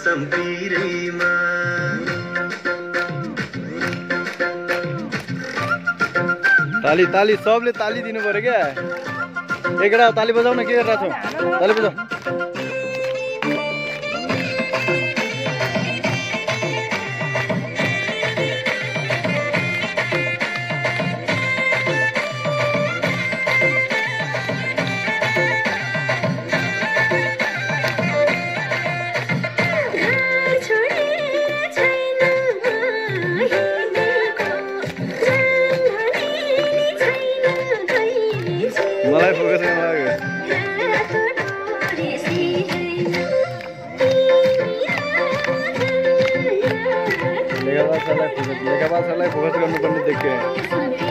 मौसम तिरैमा ताली ताली सबले ताली दिनु पर्यो क्या एकरा ताली बजाउन के गरिरहेको छौ ताली बजाऊ मलाई फोकस गर्न लाग्यो लेखा बाछालाई फोकस गर्नुपर्ने देख्यो